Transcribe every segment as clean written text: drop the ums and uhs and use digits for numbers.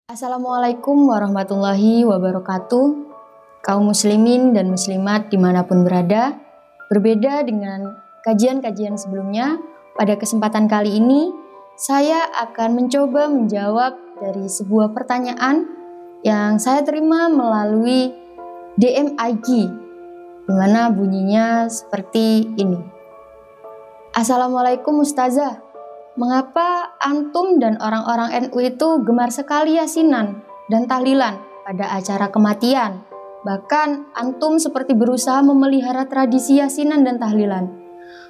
Assalamualaikum warahmatullahi wabarakatuh. Kaum muslimin dan muslimat dimanapun berada, berbeda dengan kajian-kajian sebelumnya, pada kesempatan kali ini saya akan mencoba menjawab dari sebuah pertanyaan yang saya terima melalui DM IG, di mana bunyinya seperti ini. Assalamualaikum Ustazah. Mengapa antum dan orang-orang NU itu gemar sekali yasinan dan tahlilan pada acara kematian? Bahkan antum seperti berusaha memelihara tradisi yasinan dan tahlilan.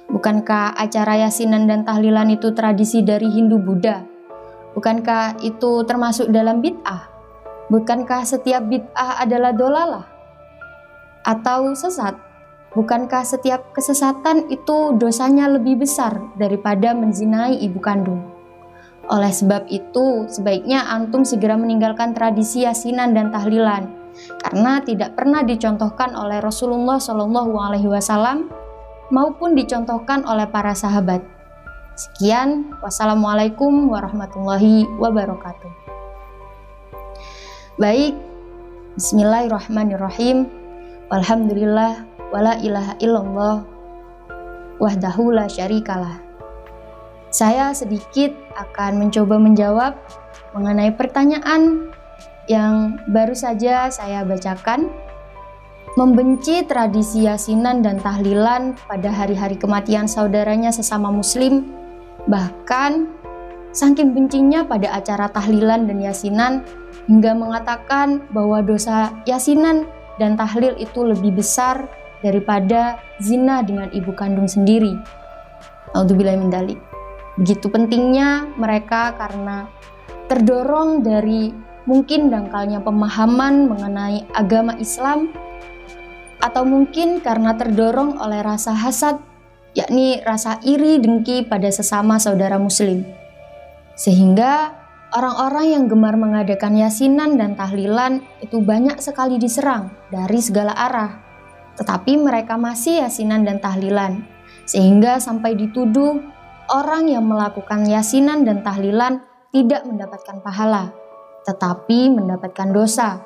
Bukankah acara yasinan dan tahlilan itu tradisi dari Hindu Buddha? Bukankah itu termasuk dalam bid'ah? Bukankah setiap bid'ah adalah dolalah? Atau sesat? Bukankah setiap kesesatan itu dosanya lebih besar daripada menzinai ibu kandung? Oleh sebab itu, sebaiknya antum segera meninggalkan tradisi yasinan dan tahlilan, karena tidak pernah dicontohkan oleh Rasulullah SAW maupun dicontohkan oleh para sahabat. Sekian, wassalamualaikum warahmatullahi wabarakatuh. Baik, bismillahirrahmanirrahim. Alhamdulillah wala ilaha illallah wahdahu la syarikalah. Saya sedikit akan mencoba menjawab mengenai pertanyaan yang baru saja saya bacakan. Membenci tradisi yasinan dan tahlilan pada hari-hari kematian saudaranya sesama muslim, bahkan saking bencinya pada acara tahlilan dan yasinan hingga mengatakan bahwa dosa yasinan dan tahlil itu lebih besar daripada zina dengan ibu kandung sendiri. Naudzubillah min dzalik. Begitu pentingnya mereka karena terdorong dari mungkin dangkalnya pemahaman mengenai agama Islam, atau mungkin karena terdorong oleh rasa hasad, yakni rasa iri dengki pada sesama saudara muslim. Sehingga orang-orang yang gemar mengadakan yasinan dan tahlilan itu banyak sekali diserang dari segala arah. Tetapi mereka masih yasinan dan tahlilan, sehingga sampai dituduh orang yang melakukan yasinan dan tahlilan tidak mendapatkan pahala, tetapi mendapatkan dosa.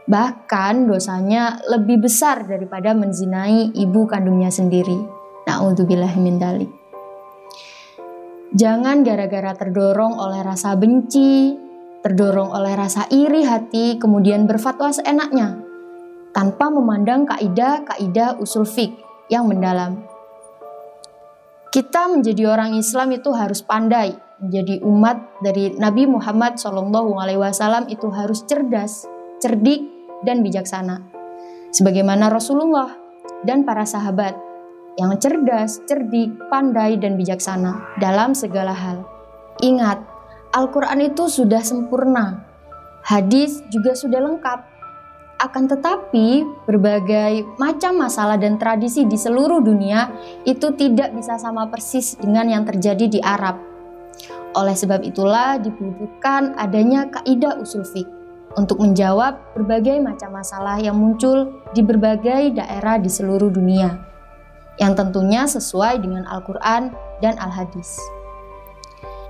Bahkan dosanya lebih besar daripada menzinai ibu kandungnya sendiri. Na'udzubillahi min dzalik. Jangan gara-gara terdorong oleh rasa benci, terdorong oleh rasa iri hati, kemudian berfatwa seenaknya, tanpa memandang kaidah-kaidah usul fiqh yang mendalam. Kita menjadi orang Islam itu harus pandai, menjadi umat dari Nabi Muhammad SAW itu harus cerdas, cerdik, dan bijaksana. Sebagaimana Rasulullah dan para sahabat yang cerdas, cerdik, pandai, dan bijaksana dalam segala hal. Ingat, Al-Quran itu sudah sempurna, hadis juga sudah lengkap. Akan tetapi, berbagai macam masalah dan tradisi di seluruh dunia itu tidak bisa sama persis dengan yang terjadi di Arab. Oleh sebab itulah dibutuhkan adanya kaidah usul fiqh untuk menjawab berbagai macam masalah yang muncul di berbagai daerah di seluruh dunia, yang tentunya sesuai dengan Al-Quran dan Al-Hadis.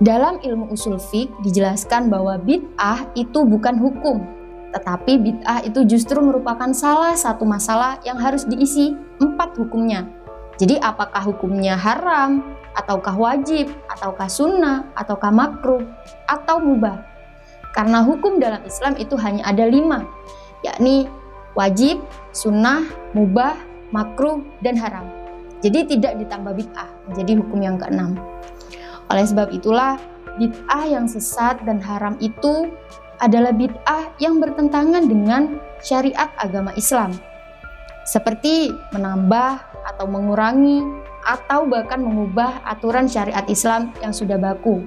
Dalam ilmu usul fiqh dijelaskan bahwa bid'ah itu bukan hukum, tetapi bid'ah itu justru merupakan salah satu masalah yang harus diisi 4 hukumnya. Jadi apakah hukumnya haram, ataukah wajib, ataukah sunnah, ataukah makruh, atau mubah. Karena hukum dalam Islam itu hanya ada 5, yakni wajib, sunnah, mubah, makruh, dan haram. Jadi tidak ditambah bid'ah menjadi hukum yang ke-6. Oleh sebab itulah bid'ah yang sesat dan haram itu adalah bid'ah yang bertentangan dengan syariat agama Islam, seperti menambah atau mengurangi atau bahkan mengubah aturan syariat Islam yang sudah baku,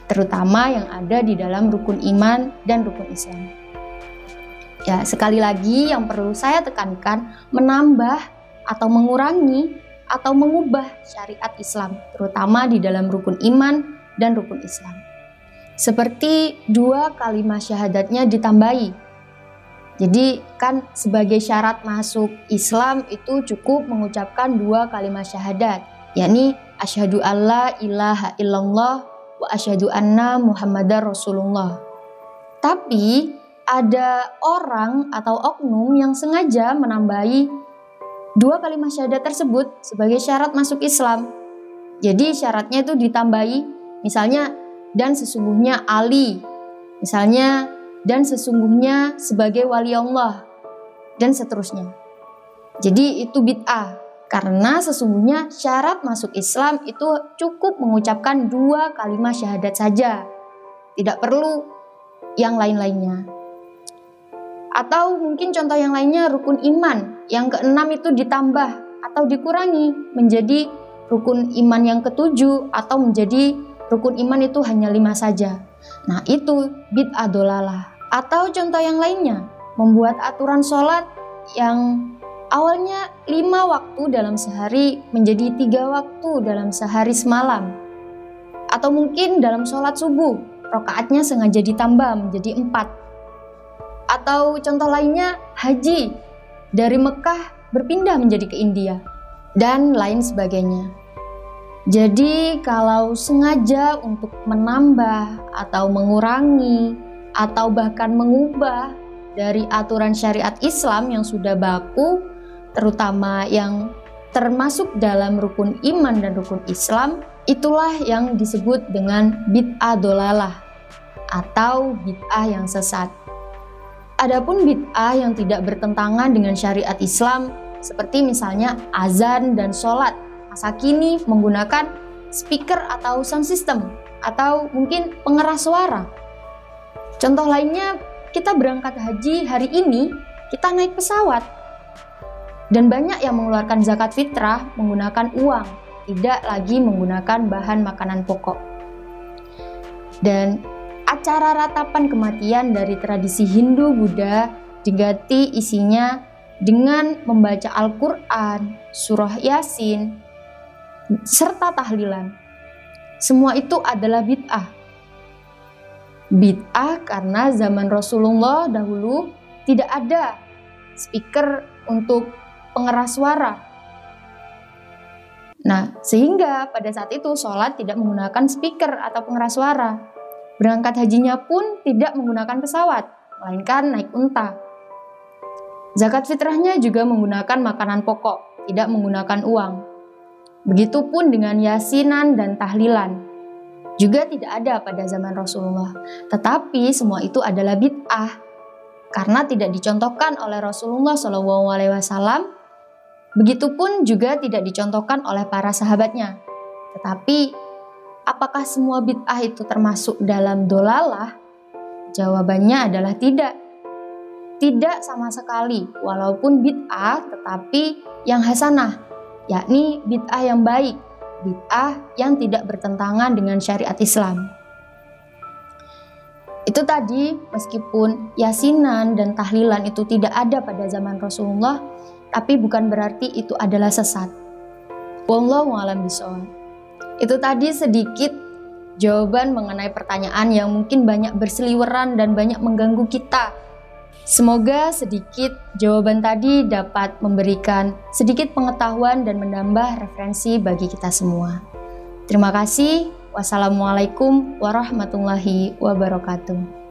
terutama yang ada di dalam rukun iman dan rukun Islam. Ya, sekali lagi yang perlu saya tekankan, menambah atau mengurangi atau mengubah syariat Islam, terutama di dalam rukun iman dan rukun Islam. Seperti 2 kalimat syahadatnya ditambahi. Jadi kan sebagai syarat masuk Islam itu cukup mengucapkan 2 kalimat syahadat, yakni asyhadu alla ilaha illallah wa asyhadu anna Muhammadar Rasulullah. Tapi ada orang atau oknum yang sengaja menambahi dua kalimat syahadat tersebut sebagai syarat masuk Islam. Jadi syaratnya itu ditambahi, misalnya dan sesungguhnya Ali, misalnya dan sesungguhnya sebagai wali Allah, dan seterusnya. Jadi itu bid'ah, karena sesungguhnya syarat masuk Islam itu cukup mengucapkan dua kalimat syahadat saja, tidak perlu yang lain-lainnya. Atau mungkin contoh yang lainnya rukun iman yang keenam itu ditambah atau dikurangi menjadi rukun iman yang ketujuh, atau menjadi rukun iman itu hanya 5 saja. Nah itu bid'ah dolalah. Atau contoh yang lainnya, membuat aturan sholat yang awalnya 5 waktu dalam sehari menjadi 3 waktu dalam sehari semalam. Atau mungkin dalam sholat subuh, rakaatnya sengaja ditambah menjadi 4. Atau contoh lainnya haji, dari Mekah berpindah menjadi ke India, dan lain sebagainya. Jadi kalau sengaja untuk menambah atau mengurangi atau bahkan mengubah dari aturan syariat Islam yang sudah baku, terutama yang termasuk dalam rukun iman dan rukun Islam, itulah yang disebut dengan bid'ah dolalah atau bid'ah yang sesat. Adapun bid'ah yang tidak bertentangan dengan syariat Islam, seperti misalnya azan dan sholat masa kini menggunakan speaker atau sound system, atau mungkin pengeras suara. Contoh lainnya, kita berangkat haji hari ini, kita naik pesawat. Dan banyak yang mengeluarkan zakat fitrah menggunakan uang, tidak lagi menggunakan bahan makanan pokok. Dan acara ratapan kematian dari tradisi Hindu-Buddha diganti isinya dengan membaca Al-Quran, surah Yasin, serta tahlilan. Semua itu adalah bid'ah. Bid'ah karena zaman Rasulullah dahulu tidak ada speaker untuk pengeras suara. Nah, sehingga pada saat itu sholat tidak menggunakan speaker atau pengeras suara. Berangkat hajinya pun tidak menggunakan pesawat, melainkan naik unta. Zakat fitrahnya juga menggunakan makanan pokok, tidak menggunakan uang. Begitupun dengan yasinan dan tahlilan. Juga tidak ada pada zaman Rasulullah. Tetapi semua itu adalah bid'ah karena tidak dicontohkan oleh Rasulullah SAW. Begitupun juga tidak dicontohkan oleh para sahabatnya. Tetapi apakah semua bid'ah itu termasuk dalam dolalah? Jawabannya adalah tidak. Tidak sama sekali, walaupun bid'ah tetapi yang hasanah, yakni bid'ah yang baik, bid'ah yang tidak bertentangan dengan syariat Islam. Itu tadi, meskipun yasinan dan tahlilan itu tidak ada pada zaman Rasulullah, tapi bukan berarti itu adalah sesat. Wallahu a'lam bishawab. Itu tadi sedikit jawaban mengenai pertanyaan yang mungkin banyak berseliweran dan banyak mengganggu kita. Semoga sedikit jawaban tadi dapat memberikan sedikit pengetahuan dan menambah referensi bagi kita semua. Terima kasih. Wassalamualaikum warahmatullahi wabarakatuh.